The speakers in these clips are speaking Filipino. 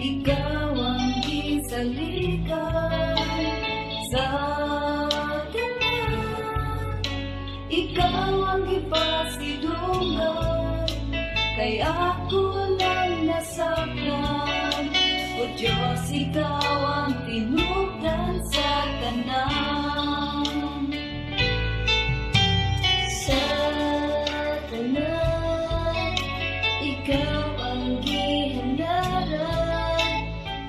Ikaw ang gisalikan sa tanan, ikaw ang gipasidungan, kay ako lang nasaktan. O Diyos, ikaw ang tinubdan sa tanan. Sa tanan, ikaw ang gihandaran.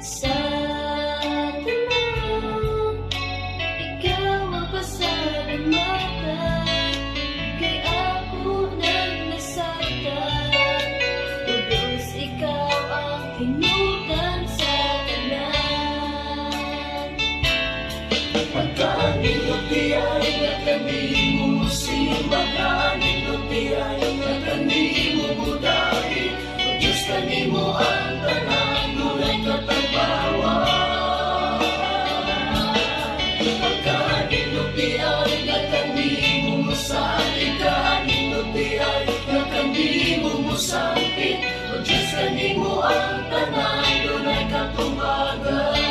Sa tanan, ikaw ang pasalamatan, kay ako nang nasaktan. O Diyos, ikaw ang tinubdan sa tanan. Pagkaninoti ay nakanimo musimba, kaninoti ay nakanimo mudahi. O Diyos, kanimo ang tanan, dunay katagbawan. Pagkaninoti ay nakanimo musali, kaninoti ay nakanimo musampit. O Diyos, kanimo ang tanan, dunay katumbagan.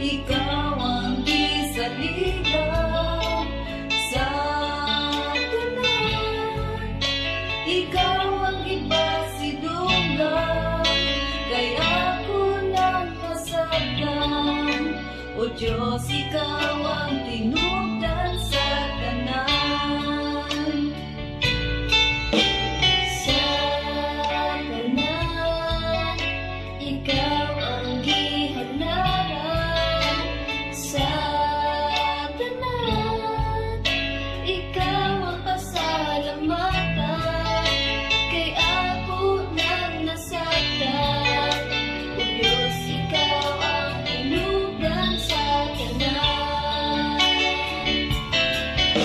Ikaw ang gisalikan sa tanan, ikaw ang gipasidunggan, kay ako lang nasaktan. O Diyos, ikaw ang tinubdan sa tanan. Sa tanan, ikaw ang gihandaran. Sa tanan, ikaw ang pasalamatan, kay ako nang nasaktan. O Diyos, ikaw ang tinubdan sa tanan.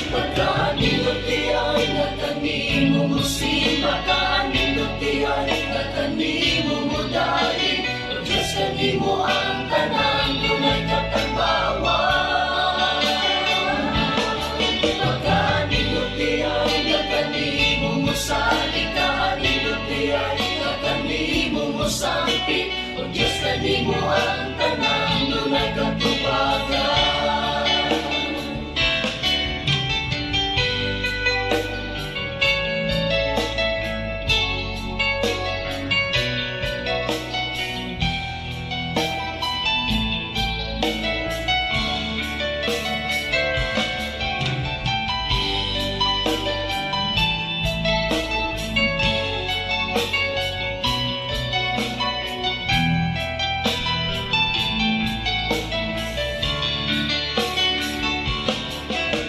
Pagkaninoti ay nakanimo musimba, kaninoti ay nakanimo mudahi. O Diyos, kanimo ang tanan, dunay katagbawan. Pagkaninoti ay nakanimo musali, kaninoti ay nakanimo musampit. O Diyos, kanimo ang tanan, dunay katubagan.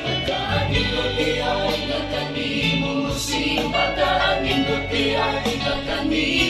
Pagkaninoti ay nakanimo musimba, kaninoti ay nakanimo